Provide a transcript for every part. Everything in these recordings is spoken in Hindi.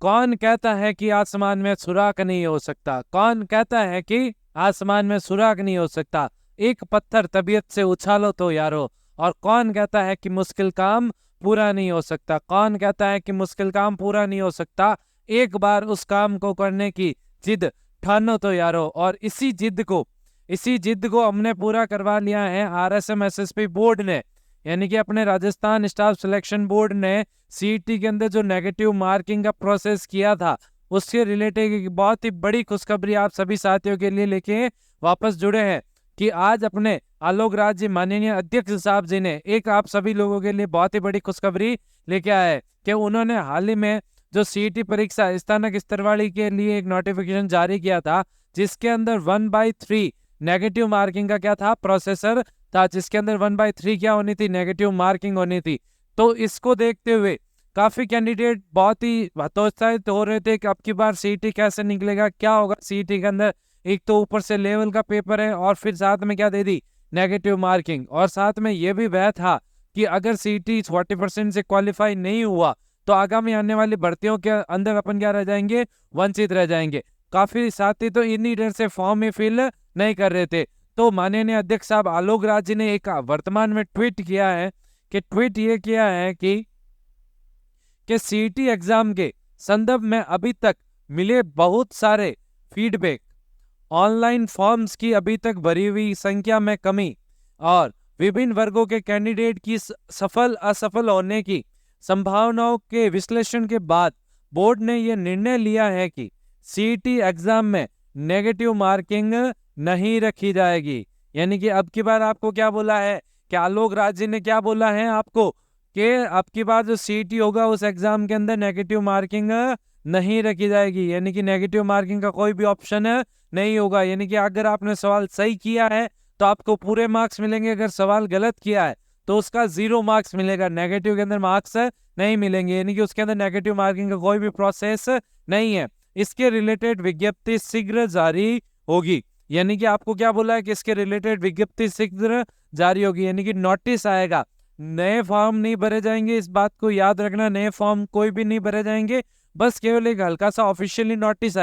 कौन कहता है कि आसमान में सुराख नहीं हो सकता? कौन कहता है कि आसमान में सुराख नहीं हो सकता? एक पत्थर तबीयत से उछालो तो यारो। और कौन कहता है कि मुश्किल काम पूरा नहीं हो सकता? कौन कहता है कि मुश्किल काम पूरा नहीं हो सकता? एक बार उस काम को करने की जिद ठानो तो यारो। और इसी जिद को हमने पूरा करवा लिया है आरएसएम एसएसपी बोर्ड ने, यानी कि अपने राजस्थान स्टाफ सिलेक्शन बोर्ड ने सीईटी के अंदर जो नेगेटिव मार्किंग का प्रोसेस किया था उससे रिलेटेड एक बहुत ही बड़ी खुशखबरी आप सभी साथियों के लिए लेके वापस जुड़े हैं कि आज अपने आलोक राज जी माननीय अध्यक्ष साहब जी ने एक आप सभी लोगों के लिए बहुत ही बड़ी खुशखबरी लेके आए हैं कि उन्होंने हाल ही में जो सीईटी परीक्षा स्थानक स्तर वाली के लिए एक नोटिफिकेशन जारी किया था, जिसके अंदर 1/3 नेगेटिव मार्किंग का क्या था, प्रोसेसर था, जिसके अंदर 1/3 क्या होनी थी, नेगेटिव मार्किंग होनी थी। तो इसको देखते हुए काफी कैंडिडेट बहुत ही हतोत्साहित हो रहे थे कि अब की बार सीईटी कैसे निकलेगा, क्या होगा सीईटी के अंदर। एक तो ऊपर से लेवल का पेपर है और फिर साथ में क्या दे दी, नेगेटिव मार्किंग। और साथ में ये भी वह था कि अगर सीईटी 40% से क्वालिफाई नहीं हुआ तो आगामी आने वाली भर्तियों के अंदर अपन क्या रह जाएंगे, वंचित रह जाएंगे। काफी साथी तो इन्हीं डर से फॉर्म में फिल नहीं कर रहे थे। तो माननीय अध्यक्ष साहब आलोक राज जी ने एक वर्तमान में ट्वीट किया है कि सीईटी एग्जाम के संदर्भ में अभी तक मिले बहुत सारे फीडबैक, ऑनलाइन फॉर्म्स की अभी तक भरी हुई संख्या में कमी और विभिन्न वर्गों के कैंडिडेट की सफल असफल होने की संभावनाओं के विश्लेषण के बाद बोर्ड ने यह निर्णय लिया है कि सीईटी एग्जाम में नेगेटिव मार्किंग नहीं रखी जाएगी। यानी कि अब की बार आपको क्या बोला है कि आलोक राज जी ने क्या बोला है आपको कि अब की बार जो सीईटी होगा उस एग्जाम के अंदर नेगेटिव मार्किंग नहीं रखी जाएगी। यानी कि नेगेटिव मार्किंग का कोई भी ऑप्शन नहीं होगा। यानी कि अगर आपने सवाल सही किया है तो आपको पूरे मार्क्स मिलेंगे, अगर सवाल गलत किया है तो उसका 0 मार्क्स मिलेगा, नेगेटिव के अंदर मार्क्स नहीं मिलेंगे। यानी कि उसके अंदर नेगेटिव मार्किंग का कोई भी प्रोसेस नहीं है। इसके रिलेटेड विज्ञप्ति शीघ्र जारी होगी। यानी कि आपको क्या बोला है कि इसके रिलेटेड विज्ञप्ति शीघ्र जारी होगी, यानी कि नोटिस आएगा। नए फॉर्म नहीं भरे जाएंगे, इस बात को याद रखना, नए फॉर्म कोई भी नहीं भरे जाएंगे, बस केवल एक हल्का सा ऑफिशियली नोटिस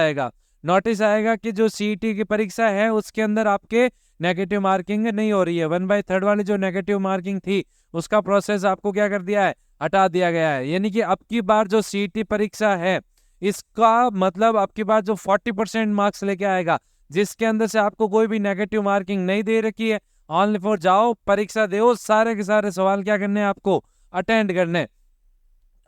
आएगा कि जो सीईटी की परीक्षा है उसके अंदर आपके नेगेटिव मार्किंग नहीं हो रही है। 1/3 वाली जो नेगेटिव मार्किंग थी उसका प्रोसेस आपको क्या कर दिया है, हटा दिया गया है। यानी कि अब की बार जो सीईटी परीक्षा है इसका मतलब अब की बार जो 40% मार्क्स लेके आएगा, जिसके अंदर से आपको कोई भी नेगेटिव मार्किंग नहीं दे रखी है, ऑनली फॉर जाओ परीक्षा दो, सारे के सारे सवाल क्या करने हैं आपको,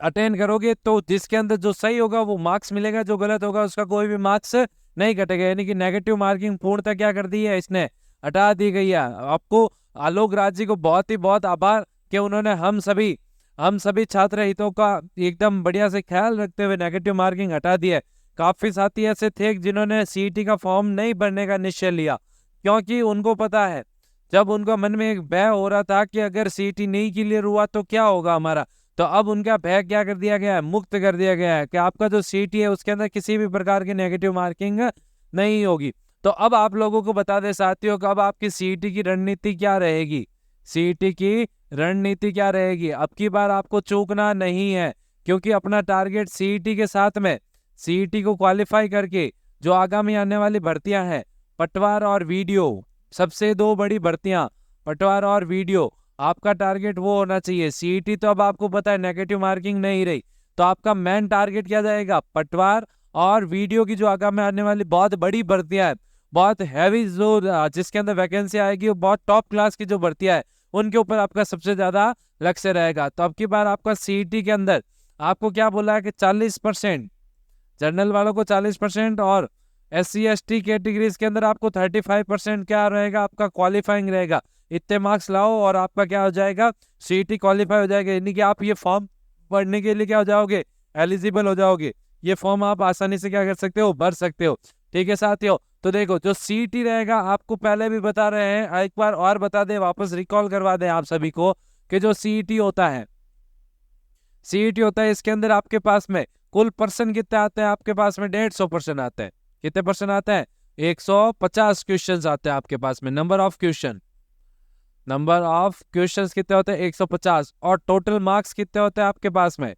अटेंड करोगे तो जिसके अंदर जो सही होगा वो मार्क्स मिलेगा, जो गलत होगा उसका कोई भी मार्क्स नहीं कटेगा। यानी कि नेगेटिव मार्किंग पूर्णतः क्या कर दी है, इसने हटा दी गई है। आपको आलोक राज जी को बहुत ही बहुत आभार कि उन्होंने हम सभी छात्र हितों का एकदम बढ़िया से ख्याल रखते हुए नेगेटिव मार्किंग हटा दी है। काफी साथी ऐसे थे जिन्होंने सीईटी का फॉर्म नहीं भरने का निश्चय लिया, क्योंकि उनको पता है, जब उनका मन में एक भय हो रहा था कि अगर सीईटी नहीं क्लियर हुआ तो क्या होगा हमारा, तो अब उनका भय क्या कर दिया गया है, मुक्त कर दिया गया है कि आपका जो सीईटी है उसके अंदर किसी भी प्रकार की नेगेटिव मार्किंग नहीं होगी। तो अब आप लोगों को बता दें साथियों कि अब आपकी सीईटी की रणनीति क्या रहेगी, सीईटी की रणनीति क्या रहेगी। अब की बार आपको चूकना नहीं है, क्योंकि अपना टारगेट सीईटी के साथ में सीईटी को क्वालिफाई करके जो आगामी आने वाली भर्तियां हैं, पटवार और वीडियो, सबसे दो बड़ी भर्तियां पटवार और वीडियो, आपका टारगेट वो होना चाहिए। सीईटी तो अब आपको पता है नेगेटिव मार्किंग नहीं रही, तो आपका मेन टारगेट क्या जाएगा, पटवार और वीडियो की जो आगामी आने वाली बहुत बड़ी भर्तियां है, बहुत हैवी जो जिसके अंदर वैकेंसी आएगी, वो बहुत टॉप क्लास की जो भर्तियां है उनके ऊपर आपका सबसे ज्यादा लक्ष्य रहेगा। तो अब की बार आपका सीईटी के अंदर आपको क्या बोला है कि 40%, जनरल वालों को 40% और SC ST कैटेगरीज के अंदर आपको 35% क्या रहेगा, आपका क्वालिफाइंग रहेगा। इतने मार्क्स लाओ और आपका क्या हो जाएगा, सीईटी क्वालिफाई हो जाएगा। यानी कि आप ये फॉर्म पढ़ने के लिए क्या हो जाओगे, एलिजिबल हो जाओगे। ये फॉर्म आप आसानी से क्या कर सकते हो, भर सकते हो। ठीक है साथियों, तो देखो जो सीईटी रहेगा आपको पहले भी बता रहे हैं, एक बार और बता दे, वापस रिकॉल करवा दें आप सभी को कि जो सीईटी होता है इसके अंदर आपके पास में कुल पर्सन कितने आते हैं, आपके पास में 150 पर्सन आते हैं। कितने पर्सन आते हैं, 150 क्वेश्चंस आते हैं आपके पास में। नंबर ऑफ क्वेश्चंस कितने होते हैं, 150। और टोटल मार्क्स कितने होते हैं आपके पास में,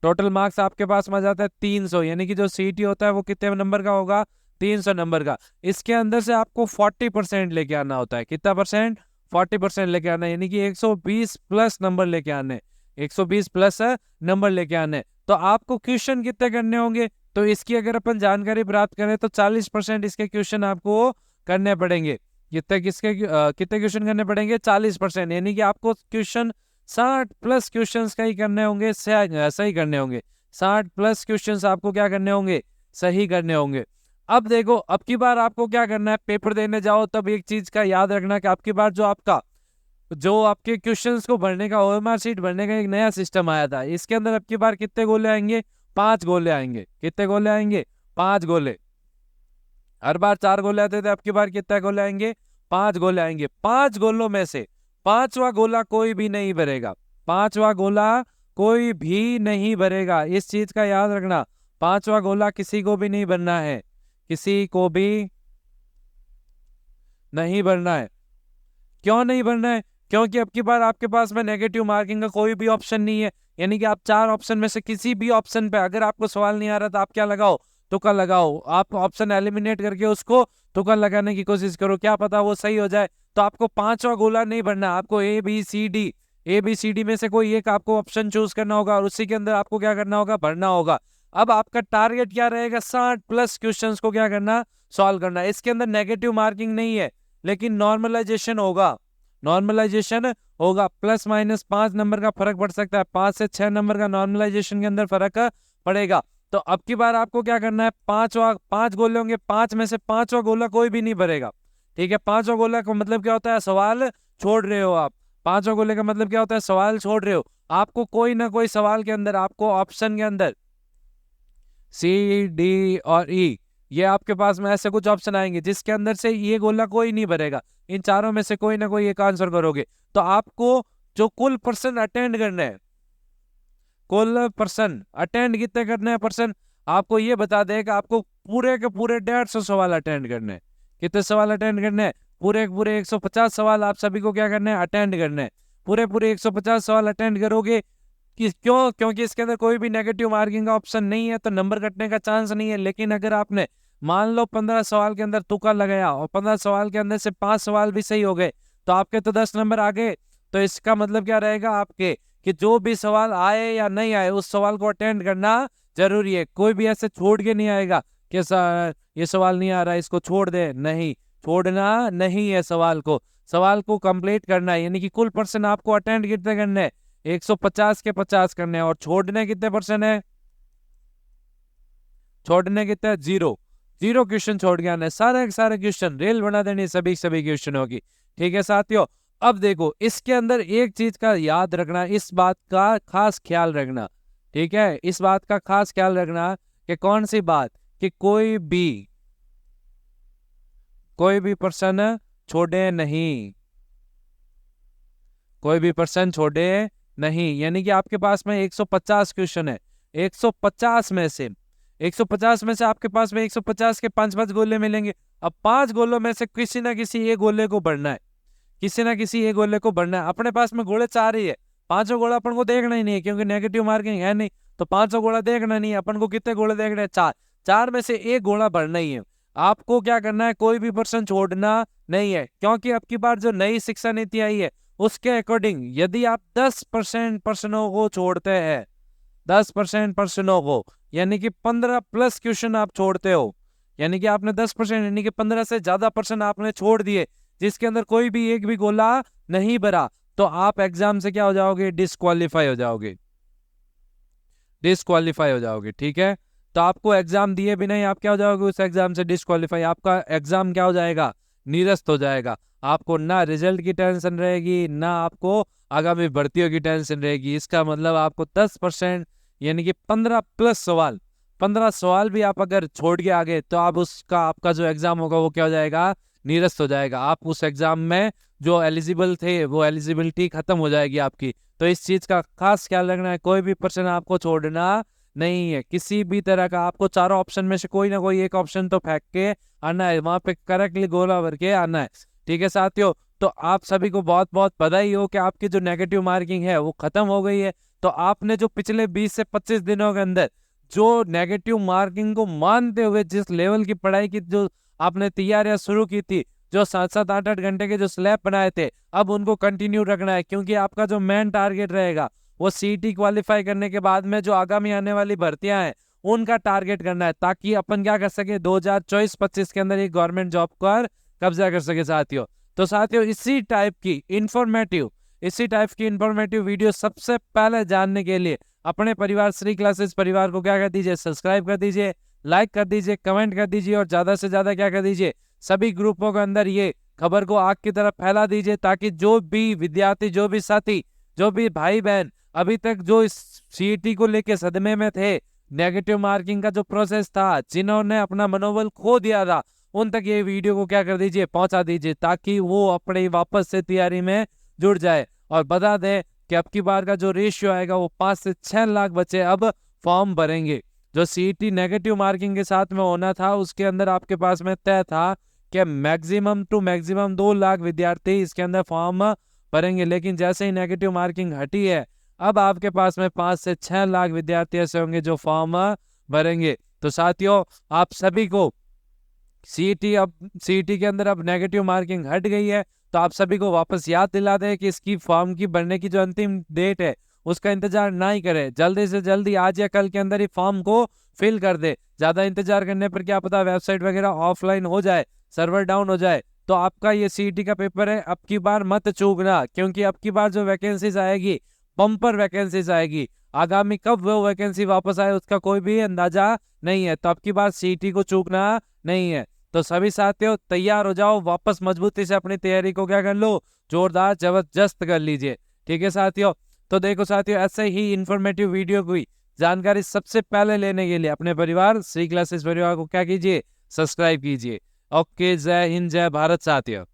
टोटल मार्क्स आपके पास में आ जाता है 300, यानी कि जो सीईटी होता है वो कितने नंबर का होगा, 300 नंबर का। इसके अंदर से आपको 40% लेके आना होता है। कितना परसेंट, 40% लेके आना है, यानी कि 120 प्लस नंबर लेके आने, 120 प्लस नंबर लेके आने। तो आपको क्वेश्चन कितने करने होंगे, तो इसकी अगर अपन जानकारी प्राप्त करें तो 40% इसके क्वेश्चन आपको करने पड़ेंगे। कितने क्वेश्चन करने पड़ेंगे, 40%, यानी कि आपको क्वेश्चन 60 प्लस क्वेश्चंस का ही करने होंगे, सही करने होंगे। 60 प्लस क्वेश्चंस आपको क्या करने होंगे, सही करने होंगे। अब देखो, अब की बार आपको क्या करना है, पेपर देने जाओ तब एक चीज का याद रखना कि आपकी बार जो आपके क्वेश्चंस को भरने का, ओएमआर शीट भरने का एक नया सिस्टम आया था। इसके अंदर अब की बार कितने गोले आएंगे, 5 गोले आएंगे। कितने गोले आएंगे, 5 गोले। हर बार 4 गोले आते थे, अब की बार कितने गोले आएंगे, 5 गोले आएंगे। 5 गोलों में से 5वां गोला कोई भी नहीं भरेगा, 5वां गोला कोई भी नहीं भरेगा, इस चीज का याद रखना। 5वां गोला किसी को भी नहीं भरना है, किसी को भी नहीं भरना है। क्यों नहीं भरना है, क्योंकि अब की बार आपके पास में नेगेटिव मार्किंग का कोई भी ऑप्शन नहीं है। यानी कि आप 4 ऑप्शन में से किसी भी ऑप्शन पे अगर आपको सवाल नहीं आ रहा तो आप क्या लगाओ, तुक्का लगाओ। आप ऑप्शन एलिमिनेट करके उसको तुक्का लगाने की कोशिश करो, क्या पता वो सही हो जाए। तो आपको 5वां गोला नहीं भरना, आपको ए बी सी डी में से कोई एक आपको ऑप्शन चूज करना होगा और उसी के अंदर आपको क्या करना होगा, भरना होगा। अब आपका टारगेट क्या रहेगा, 60 प्लस क्वेश्चंस को क्या करना, सॉल्व करना। इसके अंदर नेगेटिव मार्किंग नहीं है, लेकिन नॉर्मलाइजेशन होगा, नॉर्मलाइजेशन होगा। प्लस माइनस 5 नंबर का फर्क पड़ सकता है, 5 से 6 नंबर का नॉर्मलाइजेशन के अंदर फर्क पड़ेगा। तो अब की बार आपको क्या करना है, 5 गोले होंगे, 5 में से 5वां गोला कोई भी नहीं भरेगा। ठीक है, 5वां गोला का मतलब क्या होता है, सवाल छोड़ रहे हो आप। 5वां गोले का मतलब क्या होता है, सवाल छोड़ रहे हो। आपको कोई ना कोई सवाल के अंदर, आपको ऑप्शन के अंदर सी डी और ई, ये आपके पास में ऐसे कुछ ऑप्शन आएंगे जिसके अंदर से ये गोला कोई नहीं भरेगा। इन चारों में से कोई ना कोई एक आंसर करोगे। तो आपको जो कुल पर्सन अटेंड करना है, कुल पर्सन अटेंड कितने करने हैं पर्सन, आपको ये बता देगा। आपको पूरे के पूरे 150 सवाल अटेंड करने हैं। कितने सवाल अटेंड करने हैं, पूरे के पूरे 150 सवाल आप सभी को क्या करने हैं, अटेंड करने हैं। पूरे पूरे 150 सवाल अटेंड करोगे क्योंकि इसके अंदर कोई भी नेगेटिव मार्किंग का ऑप्शन नहीं है, तो नंबर कटने का चांस नहीं है। लेकिन अगर आपने मान लो 15 सवाल के अंदर तुक्का लगाया और 15 सवाल के अंदर से 5 सवाल भी सही हो गए, तो आपके तो 10 नंबर आ गए। तो इसका मतलब क्या रहेगा आपके, कि जो भी सवाल आए या नहीं आए उस सवाल को अटेंड करना जरूरी है। कोई भी ऐसे छोड़ के नहीं आएगा कि ये सवाल नहीं आ रहा इसको छोड़ दे, नहीं, छोड़ना नहीं है सवाल को कंप्लीट करना है। यानी कि कुल पर्सन आपको अटेंड कितने करने हैं, 150 के 50 करने हैं। और छोड़ने कितने परसेंट है, छोड़ने कितने, 0 क्वेश्चन छोड़ के आना है। सारे क्वेश्चन रेल बना देनी सभी क्वेश्चन होगी। ठीक है साथियों, अब देखो इसके अंदर एक चीज का याद रखना, इस बात का खास ख्याल रखना। ठीक है, इस बात का खास ख्याल रखना कि कौन सी बात, कि कोई भी पर्सन छोड़े नहीं, कोई भी पर्सन छोड़े नहीं। यानी कि आपके पास में 150 क्वेश्चन है, 150 में से आपके पास में 150 के 5 गोले मिलेंगे। अब 5 गोलों में से किसी ना किसी एक गोले को बढ़ना है, अपने पास में गोले 4 ही है, 5वां गोला अपन को देखना ही नहीं है क्योंकि नेगेटिव मार्किंग है नहीं। तो 5वां गोला देखना नहीं है अपन को, कितने गोले देखने हैं, 4 में से एक गोला भरना ही है। आपको क्या करना है, कोई भी पर्सन छोड़ना नहीं है, क्योंकि अब की बार जो नई शिक्षा नीति आई है उसके अकॉर्डिंग यदि आप 10% पर्सनों को छोड़ते हैं, 10% पर्सनों को, यानी कि 15 प्लस क्वेश्चन आप छोड़ते हो, यानी कि आपने 10% यानी कि 15 से ज्यादा पर्सन आपने छोड़ दिए जिसके अंदर कोई भी एक भी गोला नहीं भरा, तो आप एग्जाम से क्या हो जाओगे, डिस्क्वालीफाई हो जाओगे। ठीक है, तो आपको एग्जाम दिए बिना ही आप क्या हो जाओगे, उस एग्जाम से डिस्क्वालीफाई, आपका एग्जाम क्या हो जाएगा, निरस्त हो जाएगा। आपको ना रिजल्ट की टेंशन रहेगी, ना आपको आगामी भर्तियों की टेंशन रहेगी। इसका मतलब आपको 10% यानी कि 15 सवाल भी आप अगर छोड़ के आगे तो आप आपका जो एग्जाम होगा वो क्या हो जाएगा, निरस्त हो जाएगा। आप उस एग्जाम में जो एलिजिबल थे वो एलिजिबिलिटी खत्म हो जाएगी आपकी। तो इस चीज का खास ख्याल रखना है, कोई भी पर्सन आपको छोड़ना नहीं है किसी भी तरह का। आपको चारों ऑप्शन में से कोई ना कोई एक ऑप्शन तो फेंक के आना है, वहां पे करेक्टली गोला भर के आना है। ठीक है साथियों, तो आप सभी को बहुत बहुत बधाई हो कि आपकी जो नेगेटिव मार्किंग है वो खत्म हो गई है। तो आपने जो पिछले 20 से 25 दिनों के अंदर जो नेगेटिव मार्किंग को मानते हुए जिस लेवल की पढ़ाई की जो आपने तैयारियां शुरू की थी, जो 7-7 8-8 घंटे के जो स्लैब बनाए थे, अब उनको कंटिन्यू रखना है, क्योंकि आपका जो मेन टारगेट रहेगा वो सीईटी क्वालिफाई करने के बाद में जो आगामी आने वाली भर्तियां हैं उनका टारगेट करना है, ताकि अपन क्या कर सके 2024-25 के अंदर एक गवर्नमेंट जॉब पर कब्जा कर सके साथियों। तो साथियों इसी टाइप की इंफॉर्मेटिव वीडियो सबसे पहले जानने के लिए अपने परिवार श्री क्लासेस परिवार को क्या कर दीजिए, सब्सक्राइब कर दीजिए, लाइक कर दीजिए, कमेंट कर दीजिए और ज्यादा से ज्यादा क्या कर दीजिए, सभी ग्रुपों के अंदर ये खबर को आग की तरफ फैला दीजिए, ताकि जो भी विद्यार्थी, जो भी साथी, जो भी भाई बहन अभी तक जो इस सीईटी को लेके सदमे में थे, नेगेटिव मार्किंग का जो प्रोसेस था, जिन्होंने अपना मनोबल खो दिया था, उन तक ये वीडियो को क्या कर दीजिए, पहुंचा दीजिए, ताकि वो अपने वापस से तैयारी में जुड़ जाए। और बता दें कि अब की बार का जो रेशियो आएगा वो 5 से 6 लाख बच्चे अब फॉर्म भरेंगे। जो सीईटी नेगेटिव मार्किंग के साथ में होना था उसके अंदर आपके पास में तय था कि मैक्सिमम टू मैक्सिमम 2 लाख विद्यार्थी इसके अंदर फॉर्म भरेंगे, लेकिन जैसे ही नेगेटिव मार्किंग हटी है अब आपके पास में 5 से 6 लाख विद्यार्थी ऐसे होंगे जो फॉर्म भरेंगे। तो साथियों आप सभी को सीईटी के अंदर अब नेगेटिव मार्किंग हट गई है, तो आप सभी को वापस याद दिला दें कि इसकी फॉर्म की भरने की जो अंतिम डेट है उसका इंतजार ना ही करें, जल्दी से जल्दी आज या कल के अंदर ही फॉर्म को फिल कर दे। ज्यादा इंतजार करने पर क्या पता वेबसाइट वगैरह ऑफलाइन हो जाए, सर्वर डाउन हो जाए, तो आपका ये सीईटी का पेपर है अब की बार मत चूकना, क्योंकि अब की बार जो वैकेंसीज आएगी बम्पर वैकेंसीज आएगी। आगामी कब वो वैकेंसी वापस आए उसका कोई भी अंदाजा नहीं है, तो अब की बार सीईटी को चूकना नहीं है। तो सभी साथियों तैयार हो जाओ, वापस मजबूती से अपनी तैयारी को क्या कर लो, जोरदार जबरदस्त कर लीजिए। ठीक है साथियों, तो देखो साथियों ऐसे ही इंफॉर्मेटिव वीडियो की जानकारी सबसे पहले लेने के लिए अपने परिवार श्री क्लासेस परिवार को क्या कीजिए, सब्सक्राइब कीजिए। ओके, जय हिंद, जय भारत साथियों।